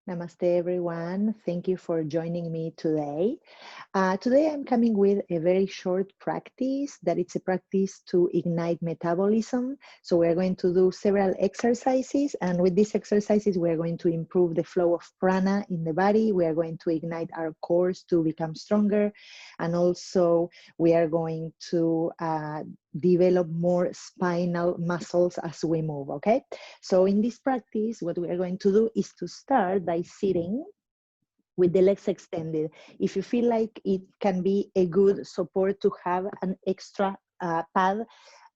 Namaste, everyone. Thank you for joining me today. Today, I'm coming with a very short practice that it's a practice to ignite metabolism. So we're going to do several exercises, and with these exercises, we're going to improve the flow of prana in the body. We are going to ignite our cores to become stronger, and also we are going to develop more spinal muscles as we move, okay? So in this practice, what we are going to do is to start by sitting with the legs extended. If you feel like it can be a good support to have an extra pad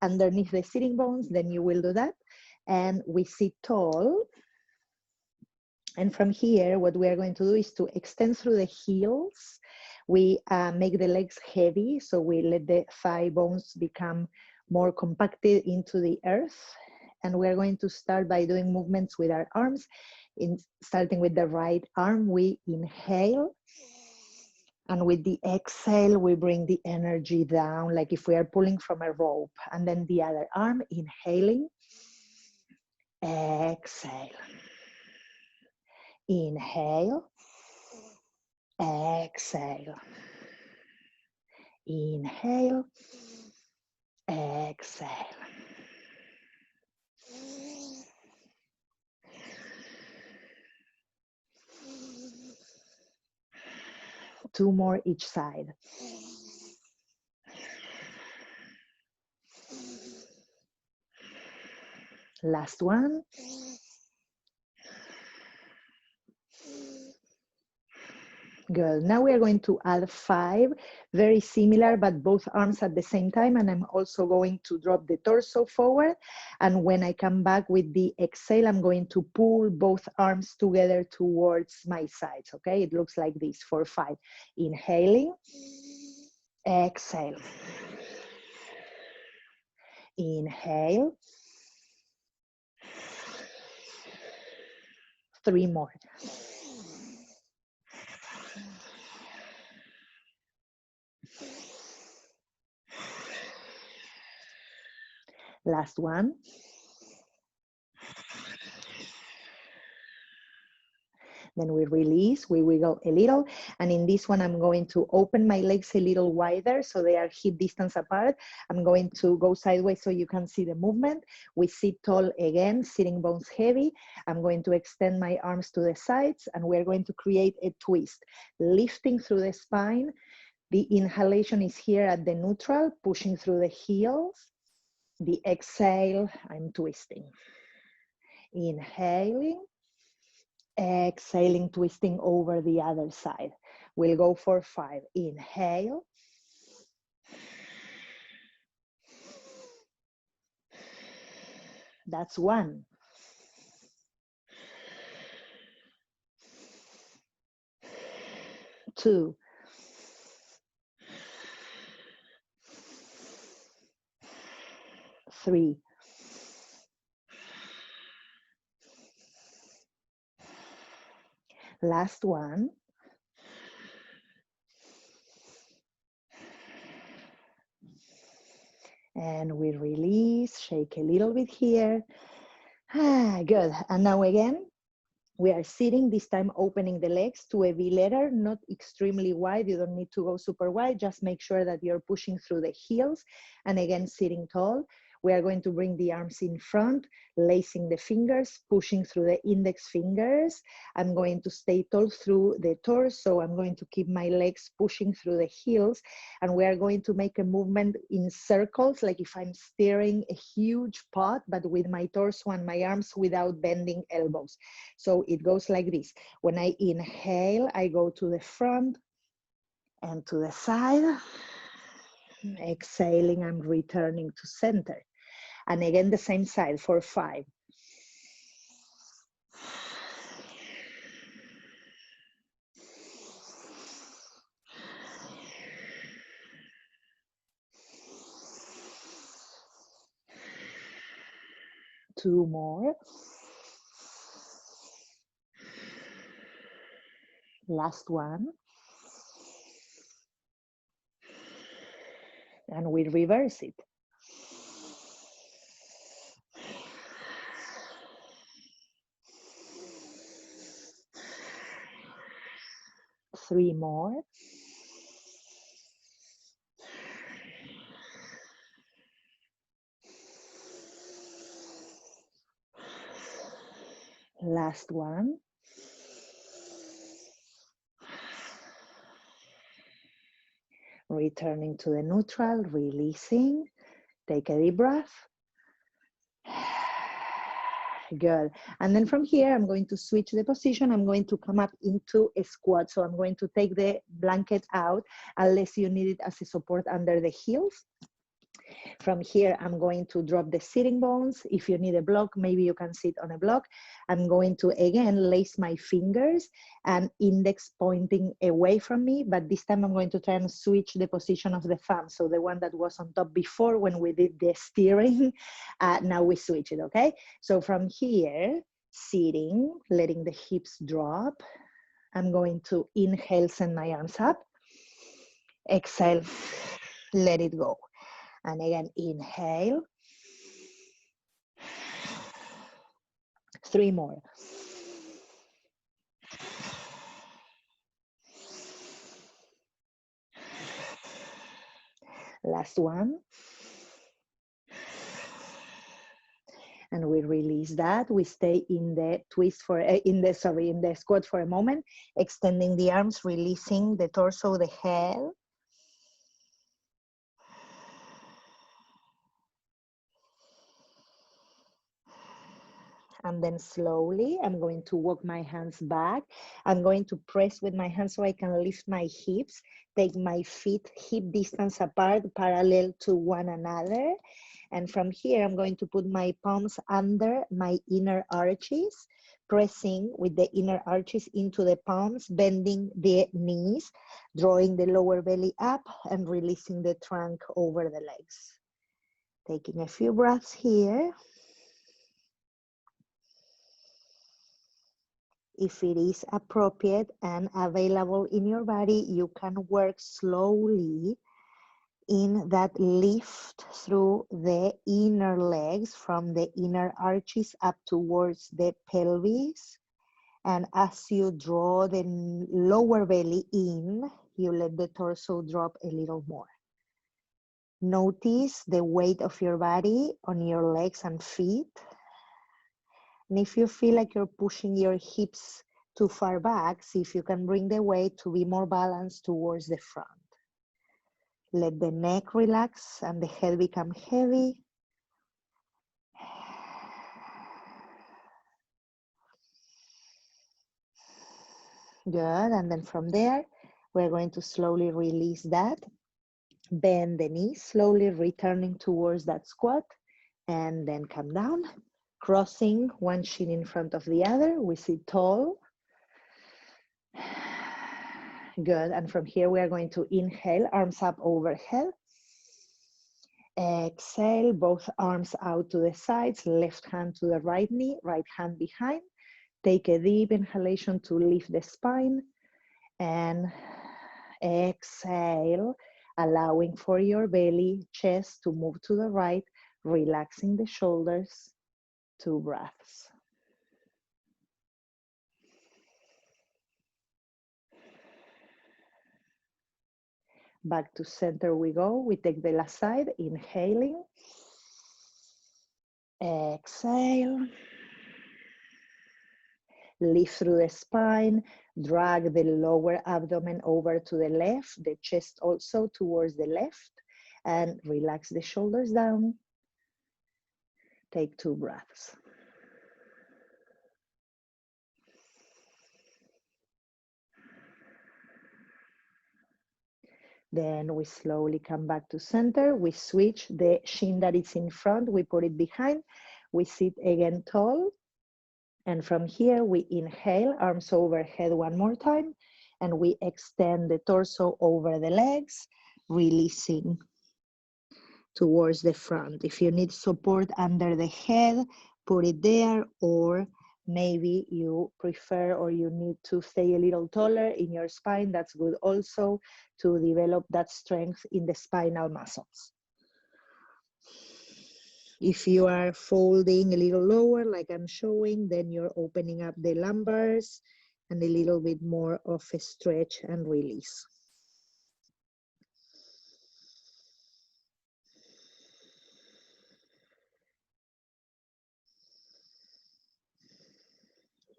underneath the sitting bones, then you will do that. And we sit tall. And from here, what we are going to do is to extend through the heels. We make the legs heavy, so we let the thigh bones become more compacted into the earth. And we're going to start by doing movements with our arms. Starting with the right arm, we inhale. And with the exhale, we bring the energy down, like if we are pulling from a rope. And then the other arm, inhaling, exhale. Inhale, exhale. Inhale, exhale. Two more each side. Last one. Good. Now we are going to add 5, very similar, but both arms at the same time. And I'm also going to drop the torso forward. And when I come back with the exhale, I'm going to pull both arms together towards my sides. Okay, it looks like this for 5. Inhaling, exhale. Inhale. 3 more. Last one. Then we release, we wiggle a little. And in this one, I'm going to open my legs a little wider so they are hip distance apart. I'm going to go sideways so you can see the movement. We sit tall again, sitting bones heavy. I'm going to extend my arms to the sides and we're going to create a twist, lifting through the spine. The inhalation is here at the neutral, pushing through the heels. The exhale, I'm twisting. Inhaling. Exhaling, twisting over the other side. We'll go for 5. Inhale. That's 1. 2. 3. 1. And we release, shake a little bit here. Good. And now again, we are sitting, this time opening the legs to a V letter, not extremely wide. You don't need to go super wide. Just make sure that you're pushing through the heels. And again, sitting tall. We are going to bring the arms in front, lacing the fingers, pushing through the index fingers. I'm going to stay tall through the torso. I'm going to keep my legs pushing through the heels. And we are going to make a movement in circles, like if I'm stirring a huge pot, but with my torso and my arms without bending elbows. So it goes like this. When I inhale, I go to the front and to the side. Exhaling, I'm returning to center. And again, the same side for 5. 2 more. Last one. And we reverse it. 3 more. Last one. Returning to the neutral, releasing. Take a deep breath. Good. And then from here, I'm going to switch the position. I'm going to come up into a squat. So I'm going to take the blanket out unless you need it as a support under the heels. From here, I'm going to drop the sitting bones. If you need a block, maybe you can sit on a block. I'm going to, again, lace my fingers and index pointing away from me, but this time I'm going to try and switch the position of the thumb. So the one that was on top before when we did the steering, now we switch it, okay? So from here, sitting, letting the hips drop. I'm going to inhale, send my arms up. Exhale, let it go. And again, inhale. 3 more. Last one. And we release that. We stay in the twist for, in the squat for a moment, extending the arms, releasing the torso, the head. And then slowly, I'm going to walk my hands back. I'm going to press with my hands so I can lift my hips, take my feet hip distance apart, parallel to one another. And from here, I'm going to put my palms under my inner arches, pressing with the inner arches into the palms, bending the knees, drawing the lower belly up and releasing the trunk over the legs. Taking a few breaths here. If it is appropriate and available in your body, you can work slowly in that lift through the inner legs from the inner arches up towards the pelvis. And as you draw the lower belly in, you let the torso drop a little more. Notice the weight of your body on your legs and feet. And if you feel like you're pushing your hips too far back, see if you can bring the weight to be more balanced towards the front. Let the neck relax and the head become heavy. Good, and then from there, we're going to slowly release that. Bend the knees, slowly returning towards that squat, and then come down. Crossing one shin in front of the other, we sit tall. Good, and from here we are going to inhale, arms up overhead. Exhale, both arms out to the sides, left hand to the right knee, right hand behind. Take a deep inhalation to lift the spine, and exhale, allowing for your belly, chest to move to the right, relaxing the shoulders. 2 breaths. Back to center we go. We take the last side, inhaling. Exhale. Lift through the spine, drag the lower abdomen over to the left, the chest also towards the left, and relax the shoulders down. Take 2 breaths. Then we slowly come back to center. We switch the shin that is in front, we put it behind. We sit again tall. And from here, we inhale, arms overhead one more time. And we extend the torso over the legs, releasing towards the front. If you need support under the head, put it there, or maybe you prefer or you need to stay a little taller in your spine, that's good also to develop that strength in the spinal muscles. If you are folding a little lower, like I'm showing, then you're opening up the lumbars and a little bit more of a stretch and release.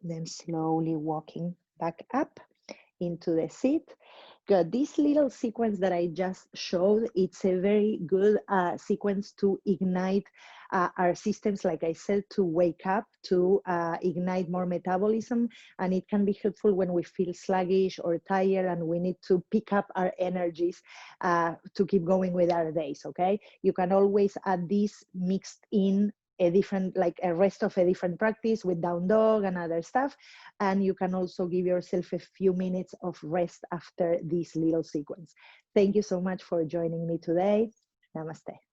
Then slowly walking back up into the seat. Good. This little sequence that I just showed, it's a very good sequence to ignite our systems, like I said, to wake up, to ignite more metabolism. And it can be helpful when we feel sluggish or tired and we need to pick up our energies to keep going with our days, okay? You can always add this mixed in a different, like a rest of a different practice with down dog and other stuff. And you can also give yourself a few minutes of rest after this little sequence. Thank you so much for joining me today. Namaste.